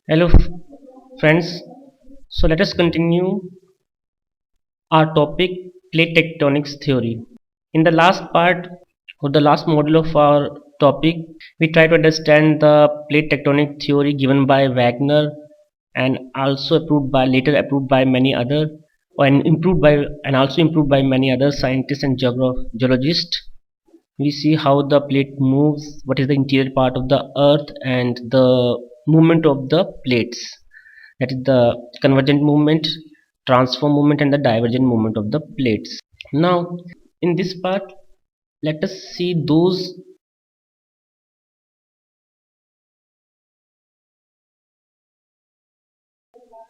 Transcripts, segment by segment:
Hello, friends. So let us continue our topic plate tectonics theory. In the last part or the last module of our topic, we try to understand the plate tectonic theory given by Wagner and also approved by many other and improved by and also improved by many other scientists and geologists. We see how the plate moves, what is the interior part of the earth, and the movement of the plates, that is the convergent movement, transform movement, and the divergent movement of the plates. Now in this part, let us see those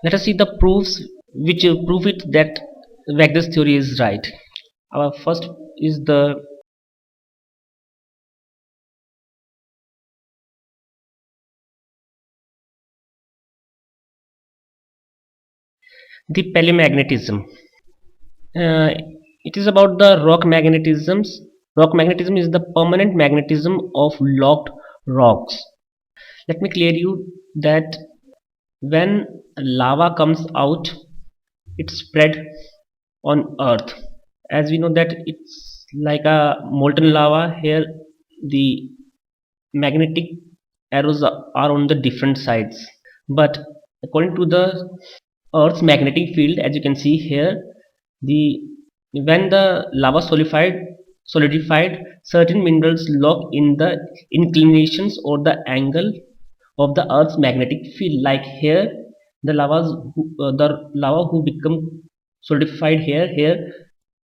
let us see the proofs which prove it that Wagner's theory is right. Our first is the paleomagnetism. uh, it is about the rock magnetisms. Rock magnetism is the permanent magnetism of locked rocks. Let me clear you that when lava comes out, it spread on earth. As we know that it's like a molten lava. Here the magnetic arrows are on the different sides, but according to the earth's magnetic field, as you can see here, the when the lava solidified, certain minerals lock in the inclinations or the angle of the earth's magnetic field. Like here, the lava who become solidified here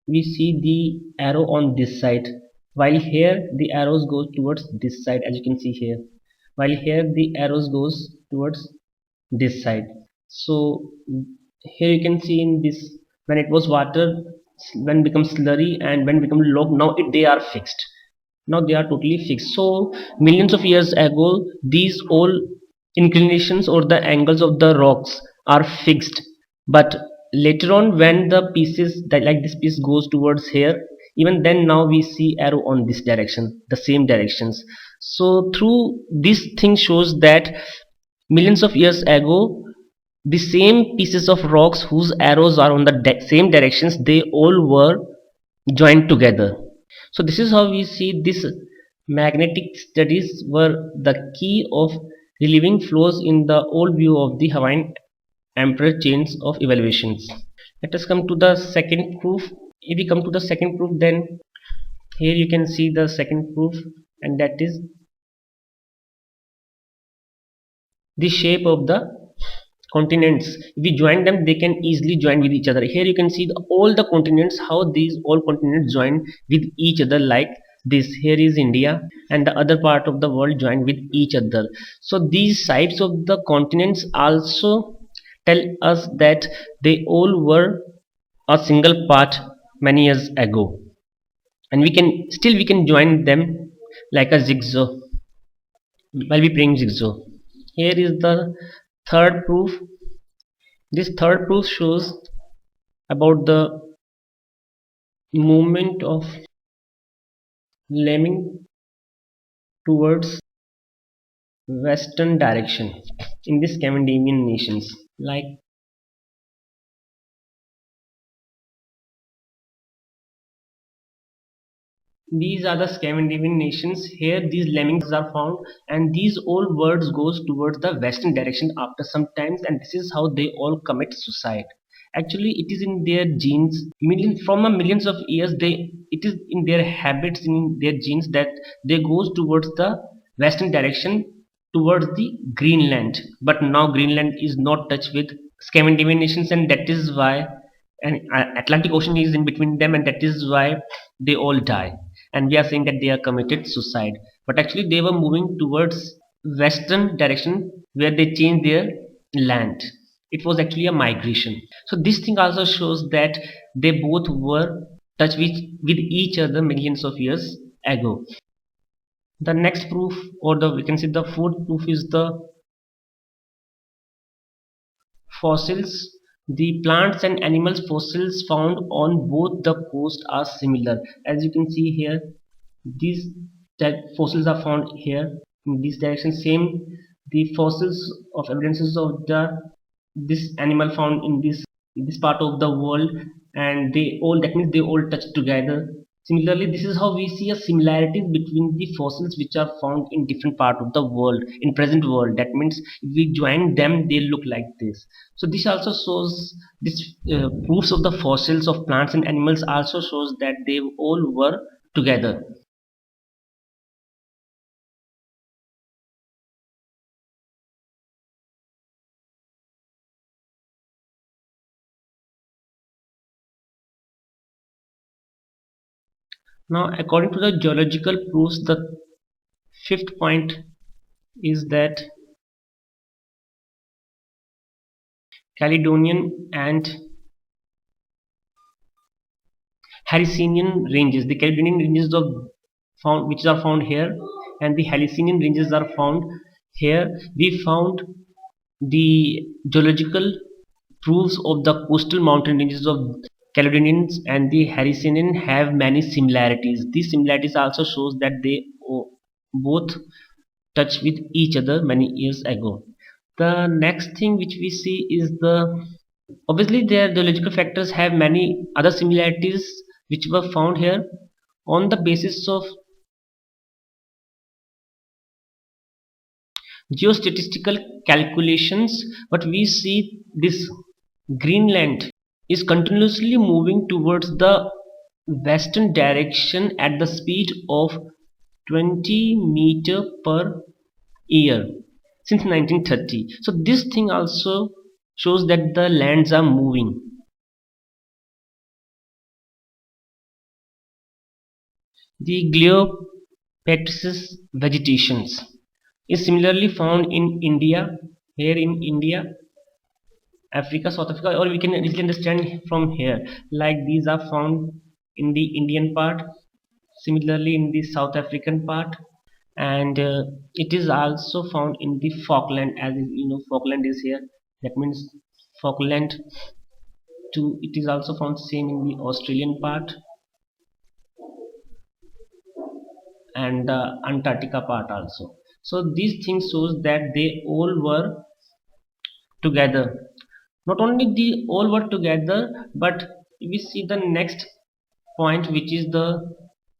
we see the arrow on this side, while here the arrows goes towards this side, as you can see here, while here the arrows goes towards this side. So here you can see in this, when it was water, when becomes slurry and when become log, now they are fixed. Now they are totally fixed. So millions of years ago, these all inclinations or the angles of the rocks are fixed, but later on when the pieces that like this piece goes towards here, even then now we see arrow on this direction, the same directions. So through this thing shows that millions of years ago, the same pieces of rocks whose arrows are on the same directions, they all were joined together. So this is how we see this magnetic studies were the key of relieving flaws in the old view of the Hawaiian emperor chains of evaluations. Let us come to the second proof. If we come to the second proof, then here you can see the second proof, and that is the shape of the continents. If we join them, they can easily join with each other. Here you can see all the continents, how these all continents join with each other, like this. Here is India, and the other part of the world join with each other. So these sides of the continents also tell us that they all were a single part many years ago, and we can join them like a jigsaw while we playing jigsaw. Here is the third proof. This third proof shows about the movement of lemming towards western direction in the Scandinavian nations. Like these are the Scandinavian nations. Here these lemmings are found, and these all words goes towards the western direction after some times, and this is how they all commit suicide. Actually, it is in their genes. From a millions of years, it is in their habits, in their genes, that they goes towards the western direction, towards the Greenland. But now Greenland is not touched with Scandinavian nations, and that is why and Atlantic Ocean is in between them, and that is why they all die. And we are saying that they are committed suicide, but actually they were moving towards western direction where they changed their land. It was actually a migration. So this thing also shows that they both were touched with each other millions of years ago. The next proof, or the we can say the fourth proof, is the fossils. The plants and animals fossils found on both the coast are similar. As you can see here, these fossils are found here in this direction. Same the fossils of evidences of the this animal found in this part of the world, and they all, that means they all touch together. Similarly, this is how we see a similarities between the fossils which are found in different part of the world, in present world. That means if we join them, they look like this. So this also shows this proofs of the fossils of plants and animals also shows that they all were together. Now, according to the geological proofs, the fifth point is that Caledonian and Hercynian ranges. The Caledonian ranges of found which are found here, and the Hercynian ranges are found here. We found the geological proofs of the coastal mountain ranges of Caledonians and the Hercynian have many similarities. These similarities also shows that they both touch with each other many years ago. The next thing which we see is the, obviously their geological factors have many other similarities which were found here on the basis of geostatistical calculations. But we see this Greenland is continuously moving towards the western direction at the speed of 20 meter per year since 1930. So this thing also shows that the lands are moving. The Gliopetrus vegetations is similarly found in India, here in India, Africa, South Africa, or we can easily understand from here. Like these are found in the Indian part, similarly in the South African part, and it is also found in the Falkland. As you know, Falkland is here. That means Falkland too. It is also found same in the Australian part and the Antarctica part also. So these things shows that they all were together. Not only the all were together, but we see the next point, which is the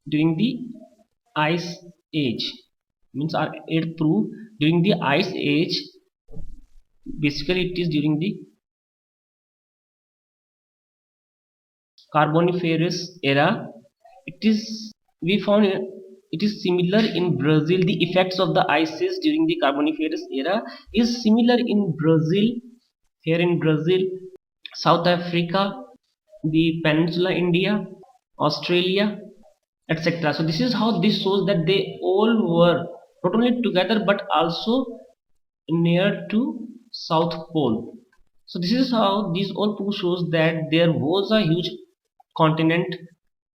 during the ice age, means our it proof during the ice age. Basically it is during the Carboniferous era. It is, we found it is similar in Brazil. The effects of the ices during the Carboniferous era is similar in Brazil, here in Brazil, South Africa, the Peninsula India, Australia, etc. So this is how this shows that they all were not only together but also near to South Pole. So this is how these all proof shows that there was a huge continent.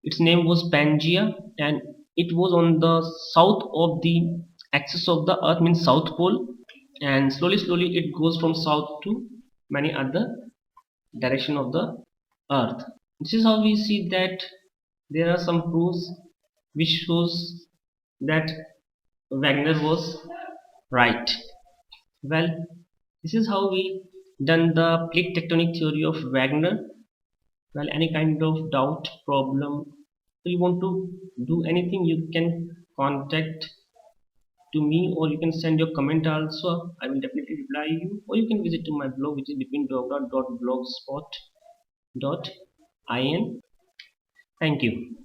Its name was Pangaea, and it was on the south of the axis of the Earth, means South Pole, and slowly it goes from south to many other direction of the Earth. This is how we see that there are some proofs which shows that Wagner was right. Well, this is how we done the plate tectonic theory of Wagner. Well, any kind of doubt, problem, if you want to do anything, you can contact to me, or you can send your comment also. I will definitely reply you, or you can visit to my blog, which is betweendogdot.blogspot.in. Thank you.